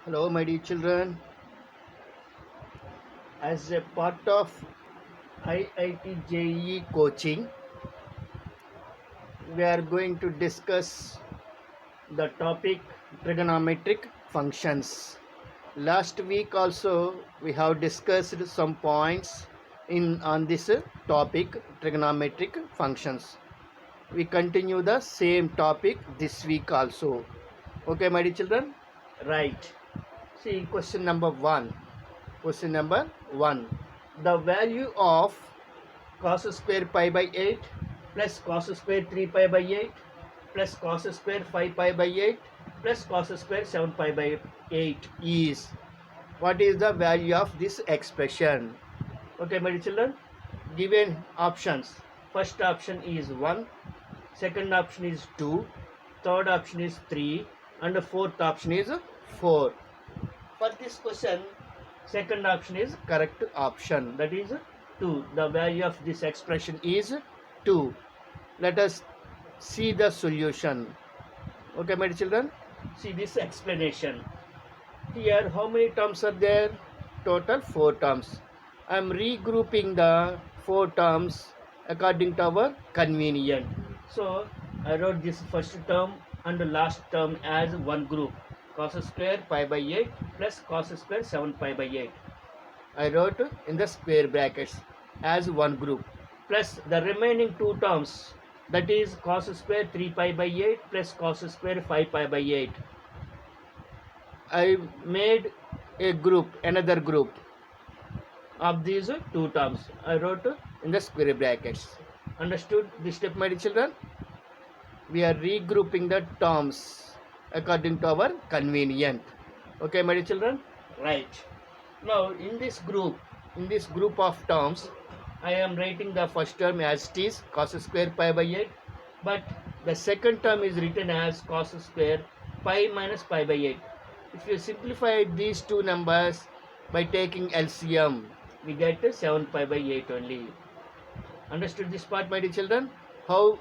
Hello, my dear children. As a part of IIT JEE coaching, we are going to discuss the topic trigonometric functions. Last week also we have discussed some points in on this topic trigonometric functions. We continue the same topic this week also. Okay, my dear children? Right. See question number 1. Question number 1. The value of cos square pi by 8 plus cos square 3 pi by 8 plus cos square 5 pi by 8 plus cos square 7 pi by 8 is. What is the value of this expression? Okay, my children, given options. First option is 1, second option is 2, third option is 3, and the fourth option is 4. For this question, second option is correct option, that is 2. The value of this expression is 2. Let us see the solution. Okay, my children, see this explanation. Here how many terms are there? Total 4 terms. I am regrouping the 4 terms according to our convenient. So I wrote this first term and the last term as one group. Cos square pi by 8 plus cos square 7 pi by 8. I wrote in the square brackets as one group, plus the remaining 2 terms, that is cos square 3 pi by 8 plus cos square 5 pi by 8. I made a group, another group of these 2 terms. I wrote in the square brackets. Understood this step, my dear children? We are regrouping the terms according to our convenient. Okay, my dear children? Right. Now in this group of terms, I am writing the first term as it is cos square pi by 8, but the second term is written as cos square pi minus pi by 8. If you simplify these two numbers by taking LCM, we get 7 pi by 8 only. Understood this part, my dear children? How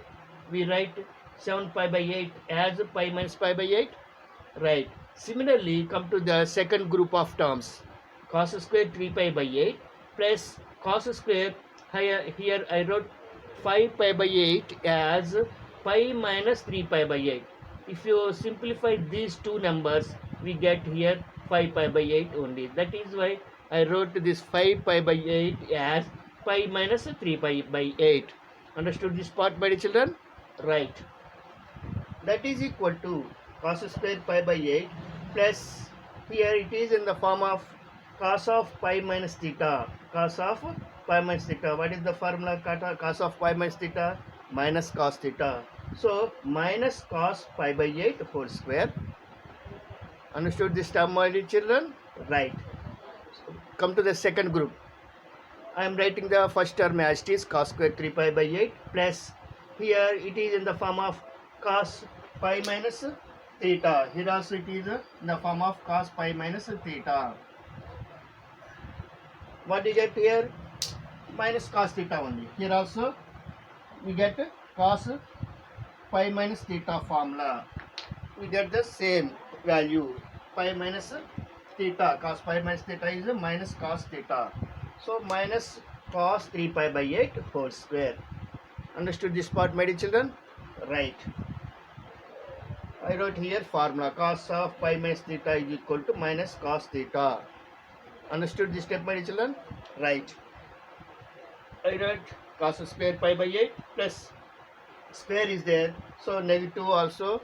we write 7 pi by 8 as pi minus pi by 8? Right. Similarly, come to the second group of terms. Cos square 3 pi by 8 plus cos square, here I wrote 5 pi by 8 as pi minus 3 pi by 8. If you simplify these two numbers, we get here 5 pi by 8 only. That is why I wrote this 5 pi by 8 as pi minus 3 pi by 8. Understood this part, my dear children? Right. That is equal to cos square pi by 8 plus, here it is in the form of cos of pi minus theta. Cos of pi minus theta. What is the formula? Cos of pi minus theta minus cos theta. So minus cos pi by 8 whole square. Understood this term, my dear children? Right. So, come to the second group. I am writing the first term as it is cos square 3 pi by 8 plus, here it is in the form of cos pi minus theta. Here also it is in the form of cos pi minus theta. What do you get here? Minus cos theta only. Here also we get cos pi minus theta formula. We get the same value. Pi minus theta. Cos pi minus theta is minus cos theta. So minus cos 3 pi by 8 whole square. Understood this part, my dear children? Right. I wrote here formula. Cos of pi minus theta is equal to minus cos theta. Understood this step, my dear children? Right. I wrote cos square pi by 8 plus square is there. So negative also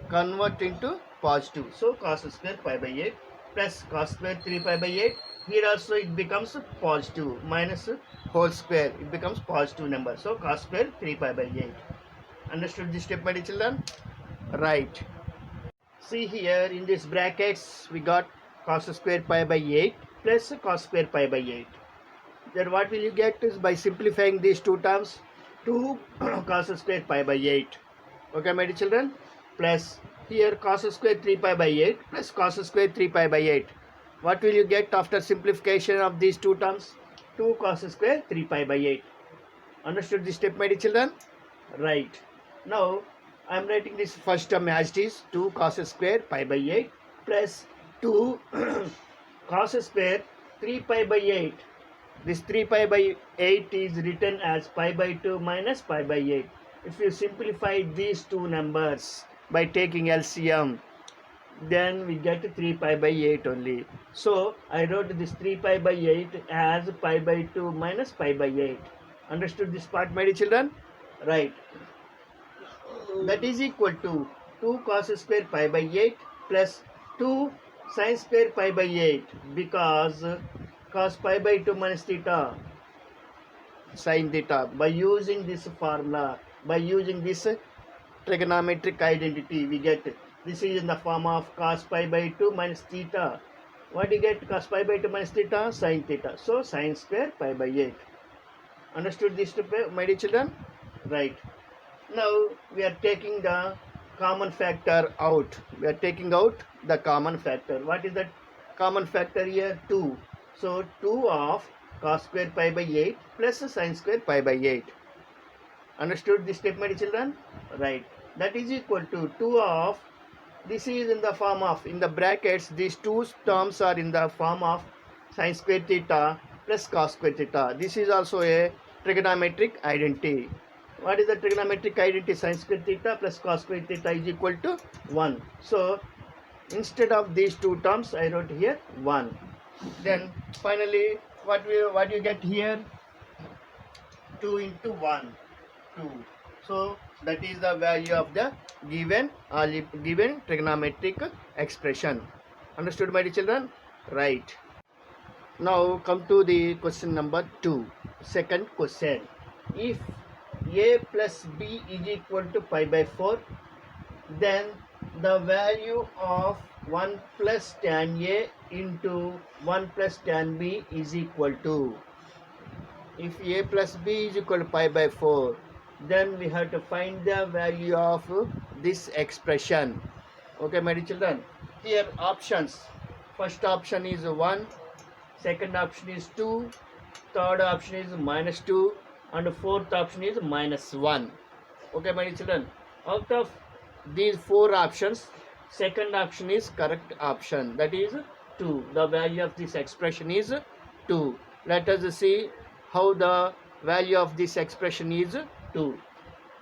convert into positive. So cos square pi by 8 plus cos square 3 pi by 8. Here also it becomes positive, minus whole square. It becomes positive number. So cos square 3 pi by 8. Understood this step, my dear children? Right. See here in these brackets we got cos square pi by 8 plus cos square pi by 8. Then what will you get is by simplifying these two terms, 2 cos square pi by 8. Okay, my dear children? Plus here cos square 3 pi by 8 plus cos square 3 pi by 8. What will you get after simplification of these two terms? 2 cos square 3 pi by 8. Understood this step, my dear children? Right. Now I am writing this first term as it is 2 cos square pi by 8 plus 2 cos square 3 pi by 8. This 3 pi by 8 is written as pi by 2 minus pi by 8. If you simplify these two numbers by taking LCM, then we get 3 pi by 8 only. So I wrote this 3 pi by 8 as pi by 2 minus pi by 8. Understood this part, my dear children? Right. That is equal to 2 cos square pi by 8 plus 2 sin square pi by 8, because cos pi by 2 minus theta sin theta. By using this formula, by using this trigonometric identity, we get this is in the form of cos pi by 2 minus theta. What do you get? Cos pi by 2 minus theta sin theta. So sin square pi by 8. Understood this, my dear children? Right. Now we are taking the common factor out. We are taking out the common factor. What is that common factor here? 2. So 2 of cos square pi by 8 plus sin square pi by 8. Understood this step, my dear children? Right. That is equal to 2 of, this is in the form of, in the brackets, these two terms are in the form of sin square theta plus cos square theta. This is also a trigonometric identity. What is the trigonometric identity? Sin square theta plus cos square theta is equal to 1. So instead of these two terms, I wrote here 1. Then finally, what you get here? 2 into 1, 2. So that is the value of the given trigonometric expression. Understood, my dear children? Right. Now come to the question number 2. Second question. If a plus b is equal to pi by 4, then the value of 1 plus tan a into 1 plus tan b is equal to, if a plus b is equal to pi by 4, then we have to find the value of this expression. Okay, my dear children? Here options. First option is 1, second option is 2, third option is minus 2, and fourth option is minus 1. Okay, my dear children? Out of these 4 options, second option is correct option. That is 2. The value of this expression is 2. Let us see how the value of this expression is 2.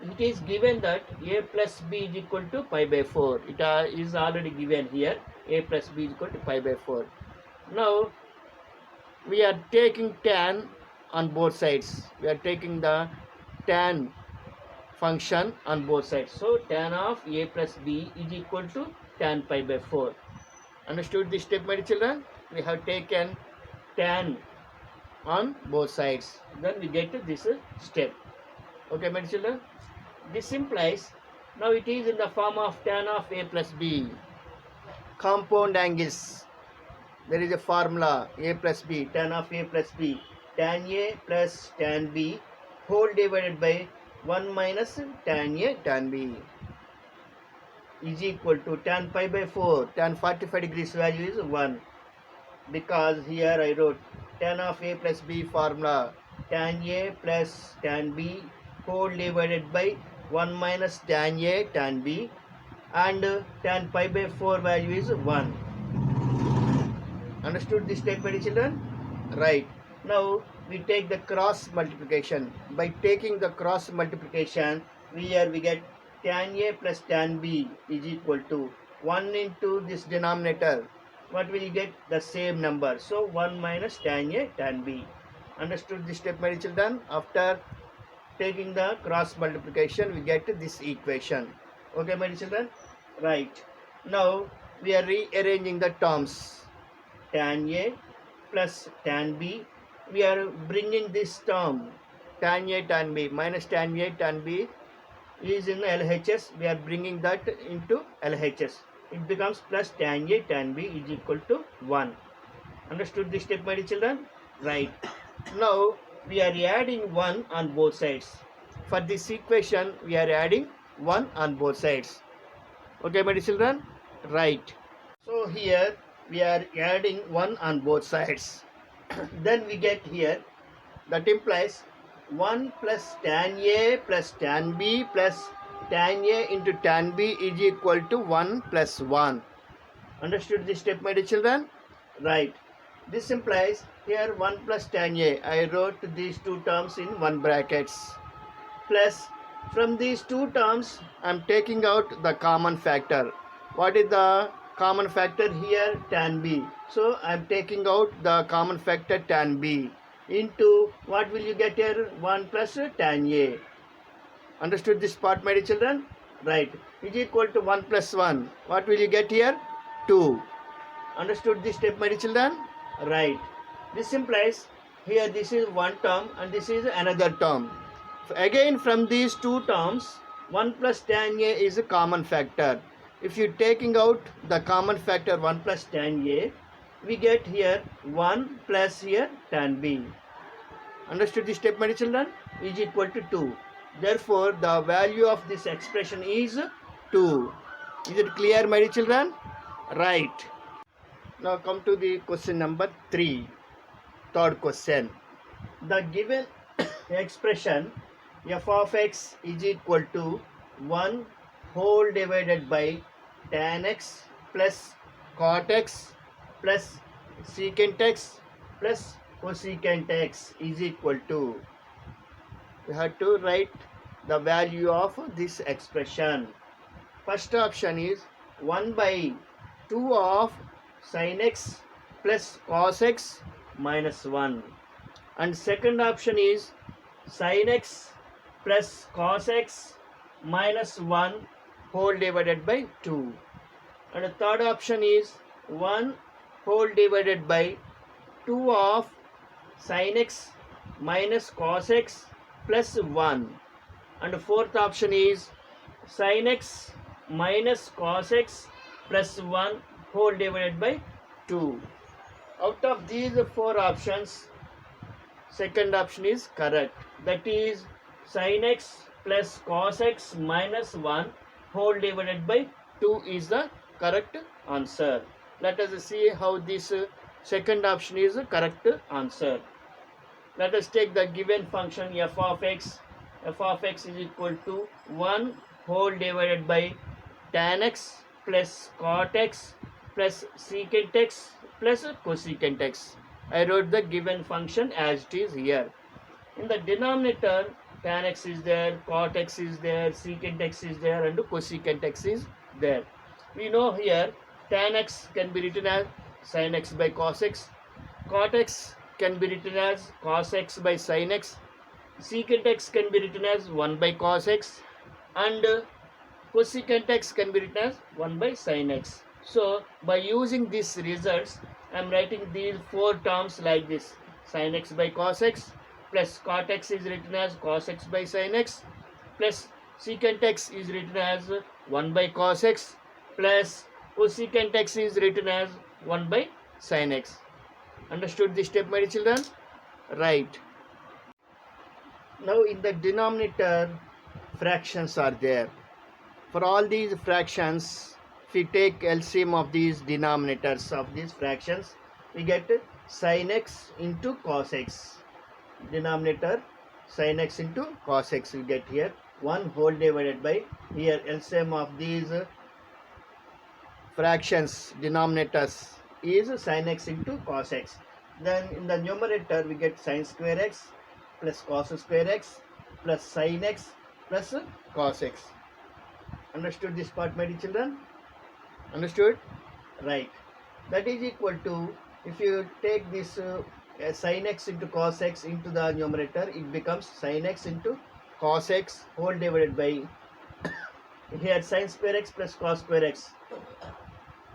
It is given that a plus b is equal to pi by 4. It is already given here. A plus b is equal to pi by 4. Now we are taking tan on both sides. We are taking the tan function on both sides. So tan of a plus b is equal to tan pi by 4. Understood this step, my dear children? We have taken tan on both sides. Then we get to this step. Okay, my dear children? This implies, now it is in the form of tan of a plus b. Compound angles. There is a formula, a plus b, tan of a plus b. Tan a plus tan b whole divided by 1 minus tan a tan b is equal to tan pi by 4. Tan 45 degrees value is 1. Because here I wrote tan of a plus b formula, tan a plus tan b whole divided by 1 minus tan a tan b, and tan pi by 4 value is 1. Understood this step, my dear children? Right. Now we take the cross multiplication. By taking the cross multiplication, we get tan a plus tan b is equal to 1 into this denominator. What will you get? The same number. So 1 minus tan a tan b. Understood this step, my dear children? After taking the cross multiplication, we get this equation. Okay, my dear children? Right. Now we are rearranging the terms. Tan a plus tan b. We are bringing this term tan a tan b minus tan a tan b is in LHS. We are bringing that into LHS. It becomes plus tan a tan b is equal to 1. Understood this step, my dear children? Right. Now we are adding 1 on both sides. For this equation, we are adding 1 on both sides. Okay, my dear children? Right. So here we are adding 1 on both sides. Then we get here, that implies 1 plus tan a plus tan b plus tan a into tan b is equal to 1 plus 1. Understood this step, my dear children? Right. This implies here 1 plus tan A. I wrote these two terms in one brackets. Plus from these two terms I am taking out the common factor. What is the common factor here? Tan B. So I am taking out the common factor tan B into what will you get here? 1 plus tan A. Understood this part, my dear children? Right. Is equal to 1 plus 1. What will you get here? 2. Understood this step, my dear children? Right. This implies here this is one term and this is another term. Again from these two terms 1 plus tan A is a common factor. If you taking out the common factor 1 plus tan A, we get here 1 plus here tan B. Understood this step, my dear children? Is equal to 2. Therefore the value of this expression is 2. Is it clear, my dear children? Right. Now come to the question number 3. Third question. The given expression f of x is equal to 1 whole divided by tan x plus cot x plus secant x plus cosecant x is equal to. We have to write the value of this expression. First option is 1 by 2 of sin x plus cos x minus 1. And second option is sin x plus cos x minus 1 whole divided by 2. And the third option is 1 whole divided by 2 of sin x minus cos x plus 1. And the fourth option is sin x minus cos x plus 1 whole divided by 2. Out of these four options, second option is correct. That is sin x plus cos x minus 1 whole divided by 2 is the correct answer. Let us see how this second option is the correct answer. Let us take the given function f of x. F of x is equal to 1 whole divided by tan x plus cot x plus secant x plus cosecant x. I wrote the given function as it is here. In the denominator, tan x is there, cot x is there, secant x is there, and cosecant x is there. We know here tan x can be written as sin x by cos x, cot x can be written as cos x by sin x, secant x can be written as 1 by cos x, and cosecant x can be written as 1 by sin x. So by using these results, I am writing these four terms like this: sin x by cos x plus cot x is written as cos x by sin x plus secant x is written as 1 by cos x plus cosecant x is written as 1 by sin x. Understood this step, my dear children? Right. Now in the denominator, fractions are there. For all these fractions, if we take LCM of these denominators of these fractions, we get sin x into cos x. Denominator sin x into cos x we get here 1 whole divided by, here LCM of these fractions denominators is sin x into cos x. Then in the numerator we get sin square x plus cos square x plus sin x plus cos x. Understood this part, my dear children? Understood? Right. That is equal to, if you take this sin x into cos x into the numerator, it becomes sin x into cos x whole divided by here sin square x plus cos square x.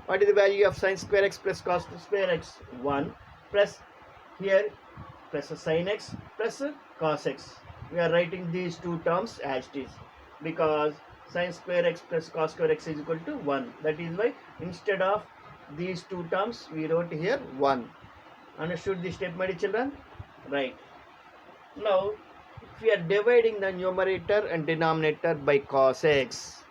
What is the value of sin square x plus cos square x? 1 plus here plus sin x plus cos x. We are writing these two terms as it is because sin square x plus cos square x is equal to 1. That is why instead of these two terms we wrote here 1. Understood this step, my dear children? Right. Now if we are dividing the numerator and denominator by cos x,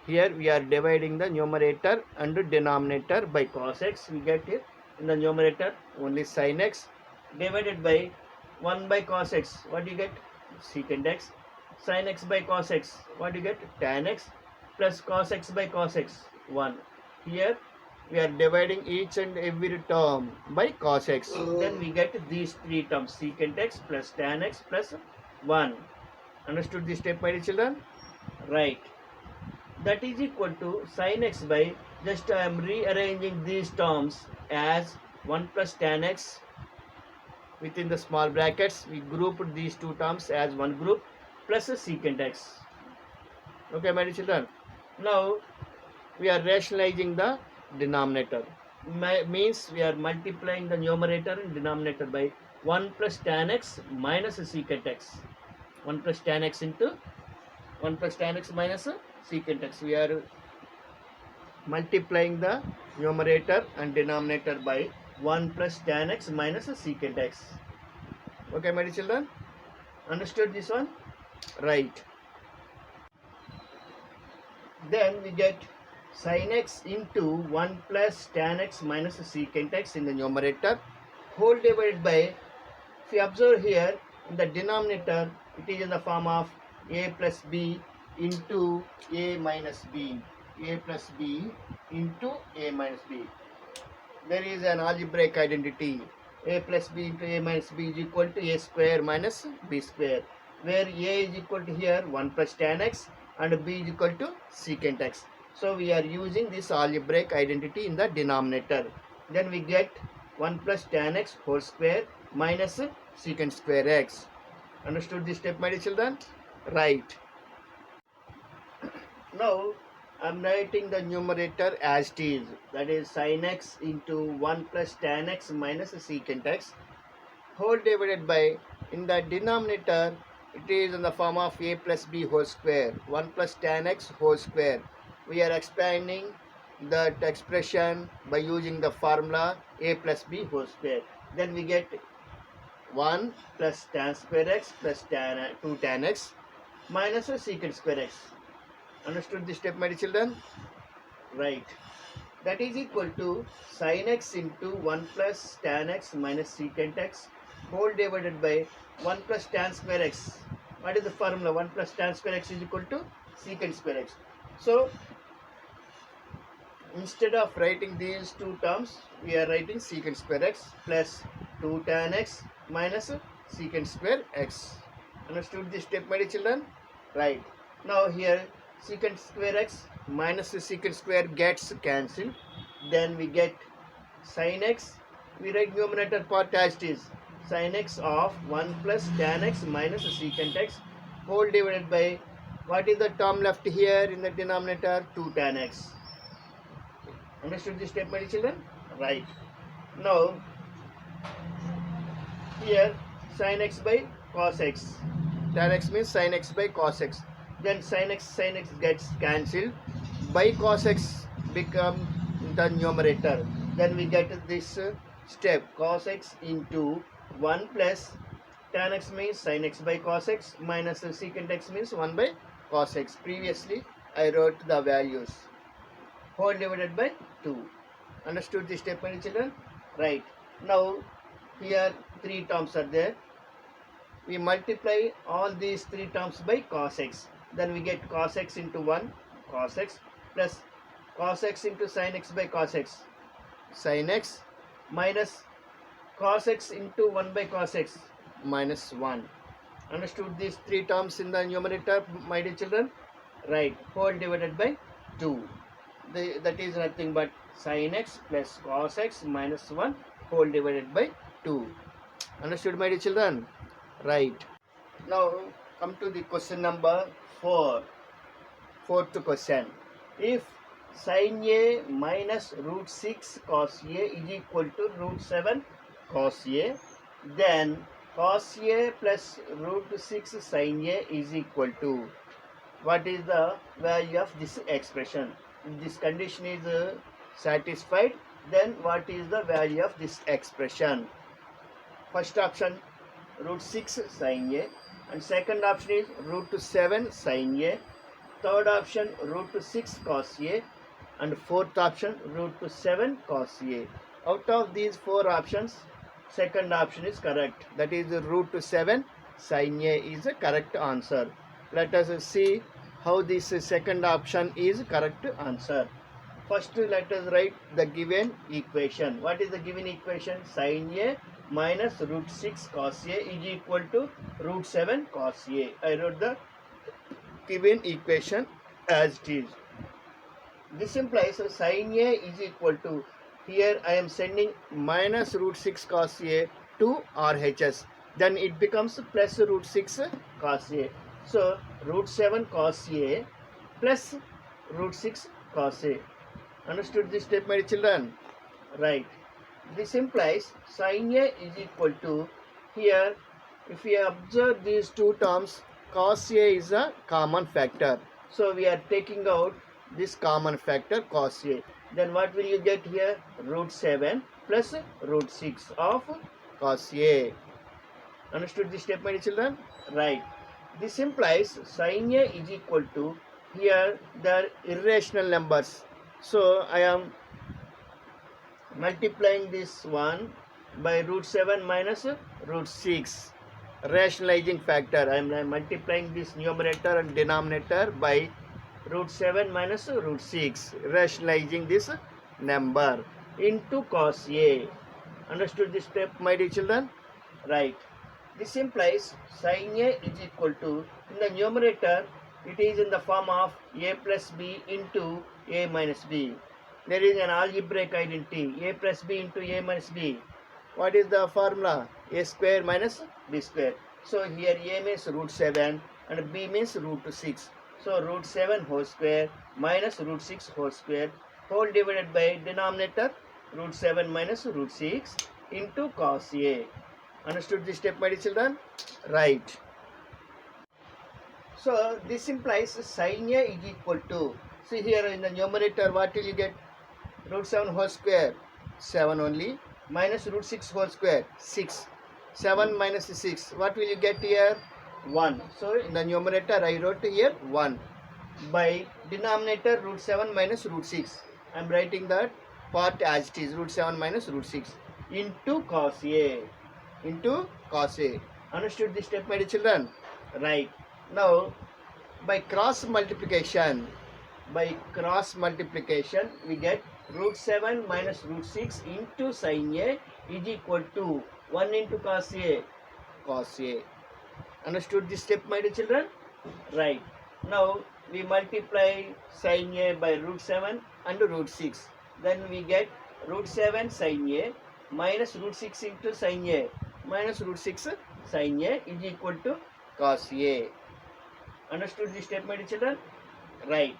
here we are dividing the numerator and denominator by cos x. We get here in the numerator only sin x divided by 1 by cos x. What do you get? Secant x. Sin x by cos x. What do you get? Tan x plus cos x by cos x. 1. Here we are dividing each and every term by cos x. Then we get these three terms, secant x plus tan x plus 1. Understood this step, my dear children? Right. That is equal to sin x by, just I am rearranging these terms as 1 plus tan x within the small brackets. We grouped these two terms as one group plus a secant x. Okay, my dear children. Now we are rationalizing the denominator. Means we are multiplying the numerator and denominator by 1 plus tan x minus secant x. 1 plus tan x into 1 plus tan x minus secant x. We are multiplying the numerator and denominator by 1 plus tan x minus secant x. Okay, my dear children? Understood this one? Right. Then we get sin x into 1 plus tan x minus secant x in the numerator, whole divided by, if you observe here, in the denominator, it is in the form of a plus b into a minus b. A plus b into a minus b. There is an algebraic identity. A plus b into a minus b is equal to a square minus b square, where a is equal to here 1 plus tan x and b is equal to secant x. So we are using this algebraic identity in the denominator. Then we get 1 plus tan x whole square minus secant square x. Understood this step, my dear children? Right. Now I am writing the numerator as it is, that is sin x into 1 plus tan x minus secant x, whole divided by, in the denominator it is in the form of a plus b whole square, 1 plus tan x whole square. We are expanding that expression by using the formula a plus b whole square. Then we get 1 plus tan square x plus 2 tan x minus secant square x. Understood this step, my dear children? Right. That is equal to sin x into 1 plus tan x minus secant x whole divided by 1 plus tan square x. What is the formula? 1 plus tan square x is equal to secant square x. So instead of writing these two terms, we are writing secant square x plus 2 tan x minus secant square x. Understood this step, my dear children? Right. Now here secant square x minus secant square gets cancelled. Then we get sin x. We write numerator part as it is. Sin x of 1 plus tan x minus secant x whole divided by, what is the term left here in the denominator? 2 tan x. Understood this step, my dear children? Right. Now here sin x by cos x. Tan x means sin x by cos x. Then sin x gets cancelled. By cos x become the numerator. Then we get this step, cos x into 1 plus tan x means sin x by cos x minus secant x means 1 by cos x. Previously I wrote the values. Whole divided by 2. Understood this step, my children? Right. Now here three terms are there. We multiply all these three terms by cos x. Then we get cos x into 1 cos x plus cos x into sin x by cos x sin x minus cos x into 1 by cos x minus 1. Understood these three terms in the numerator, my dear children? Right. Whole divided by 2. That is nothing but sin x plus cos x minus 1 whole divided by 2. Understood, my dear children? Right. Now come to the question number 4. Fourth question. If sin a minus root 6 cos a is equal to root 7 cos a, then cos a plus root 6 sin a is equal to, what is the value of this expression? If this condition is satisfied, then what is the value of this expression? First option root 6 sin a, and second option is root 7 sin a, third option root 6 cos a, and fourth option root 7 cos a. Out of these four options, second option is correct, that is root 7 sin a is a correct answer. Let us see how this second option is correct answer. First, let us write the given equation. What is the given equation? Sin A minus root 6 cos A is equal to root 7 cos A. I wrote the given equation as it is. This implies sin A is equal to, here I am sending minus root 6 cos A to RHS. Then it becomes plus root 6 cos A. So root 7 cos A plus root 6 cos A. Understood this step, my children? Right. This implies sin A is equal to, here if we observe these two terms, cos A is a common factor. So we are taking out this common factor cos A. Then what will you get here? Root 7 plus root 6 of cos A. Understood this step, my children? Right. This implies sin A is equal to, here the irrational numbers. So I am multiplying this one by root 7 minus root 6. Rationalizing factor. I am multiplying this numerator and denominator by root 7 minus root 6. Rationalizing this number into cos A. Understood this step, my dear children? Right. This implies sin A is equal to, in the numerator, it is in the form of A plus B into A minus B. There is an algebraic identity, A plus B into A minus B. What is the formula? A square minus B square. So here A means root 7 and B means root 6. So root 7 whole square minus root 6 whole square, whole divided by denominator root 7 minus root 6 into cos A. Understood this step, my dear children? Right. So this implies sin A is equal to, see here in the numerator, what will you get? Root 7 whole square, 7 only, minus root 6 whole square, 6. 7 minus 6, what will you get here? 1. So in the numerator I wrote here 1. By denominator root 7 minus root 6. I am writing that part as it is, root 7 minus root 6 into cos A. Into cos A. Understood this step, my dear children? Right. Now by cross multiplication, we get root 7 minus root 6 into sin A is equal to 1 into cos A. Cos A. Understood this step, my dear children? Right. Now we multiply sin A by root 7 and root 6. Then we get root 7 sin A minus root 6 into sin A minus root 6 sin A is equal to cos A. Understood this step, my dear children? Right.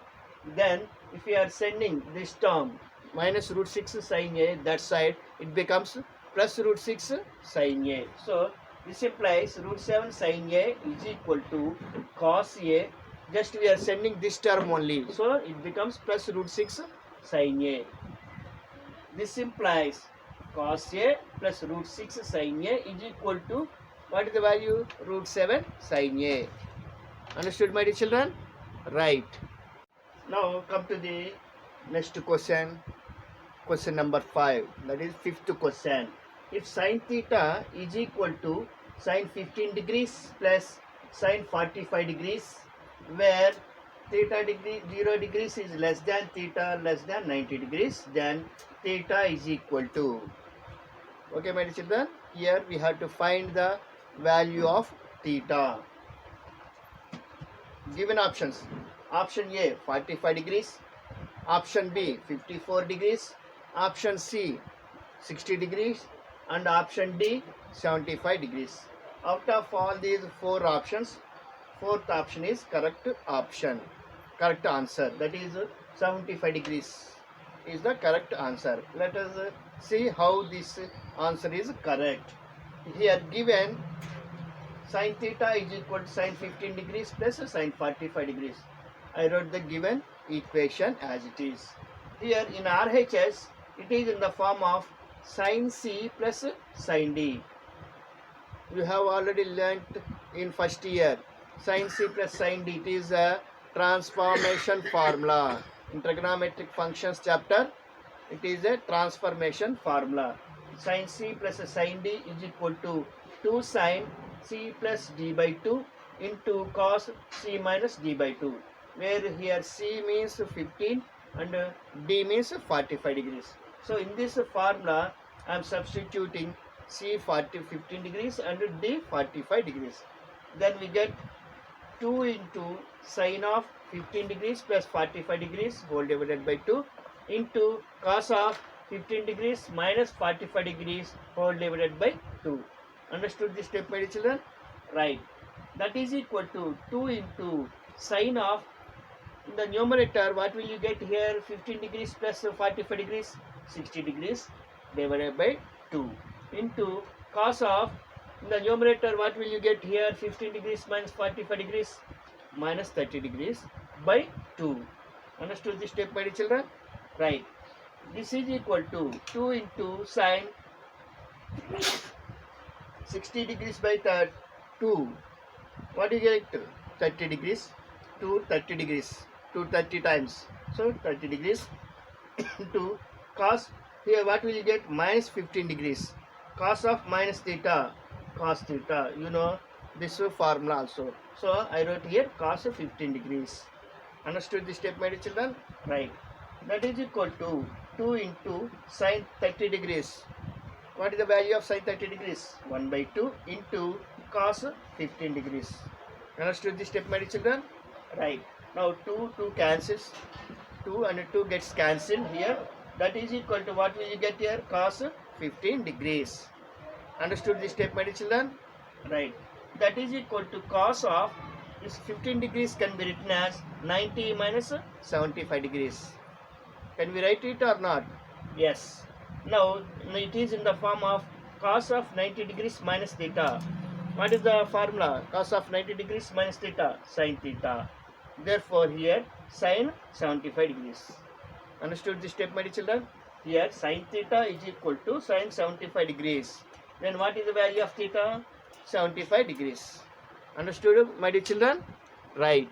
Then if we are sending this term minus root 6 sin A, that side it becomes plus root 6 sin A. So this implies root 7 sin A is equal to cos A. Just we are sending this term only. So it becomes plus root 6 sin A. This implies cos A plus root 6 sin A is equal to, what is the value? Root 7 sin A. Understood, my dear children? Right. Now come to the next question. Question number 5. That is fifth question. If sin theta is equal to sin 15 degrees plus sin 45 degrees, where theta degree 0 degrees is less than theta less than 90 degrees, then theta is equal to. Okay, my dear children, here we have to find the value of theta. Given options. Option A 45 degrees, option B 54 degrees, option C 60 degrees, and option D 75 degrees. Out of all these 4 options, fourth option is correct option, correct answer. That is 75 degrees is the correct answer. Let us see how this answer is correct. Here given sin theta is equal to sin 15 degrees plus sin 45 degrees. I wrote the given equation as it is. Here in RHS, it is in the form of sin C plus sin D. You have already learnt in first year. Sin C plus sin D, it is a transformation formula. In trigonometric functions chapter, it is a transformation formula. Sin C plus sin D is equal to 2 sin C plus D by 2 into cos C minus D by 2. Where here C means 15 and D means 45 degrees. So in this formula I am substituting C 15 degrees and D 45 degrees. Then we get 2 into sine of 15 degrees plus 45 degrees whole divided by 2 into cos of 15 degrees minus 45 degrees whole divided by 2. Understood this step, my children? Right. That is equal to 2 into sine of, in the numerator, what will you get here? 15 degrees plus 45 degrees, 60 degrees divided by 2 into cos of, in the numerator, what will you get here? 15 degrees minus 45 degrees minus 30 degrees by 2. Understood this step, my dear children? Right. This is equal to 2 into sine 60 degrees by 2. What do you get? 30 degrees to 30 degrees to 30 times. So 30 degrees into cos, here what will you get? Minus 15 degrees. Cos of minus theta, cos theta. You know this formula also. So I wrote here cos of 15 degrees. Understood this step, my dear children? Right. That is equal to 2 into sine 30 degrees. What is the value of sine 30 degrees? 1 by 2 into cos 15 degrees. Understood this step, my dear children? Right. Now 2 cancels. 2 and 2 gets cancelled here. That is equal to what will you get here? Cos 15 degrees. Understood this step, my dear children? Right. That is equal to cos of, this 15 degrees can be written as 90 minus 75 degrees. Can we write it or not? Yes. Now it is in the form of cos of 90 degrees minus theta. What is the formula? Cos of 90 degrees minus theta, sin theta. Therefore here sin 75 degrees. Understood this step, my dear children? Here sin theta is equal to sin 75 degrees. Then what is the value of theta? 75 degrees. Understood, my dear children? Right.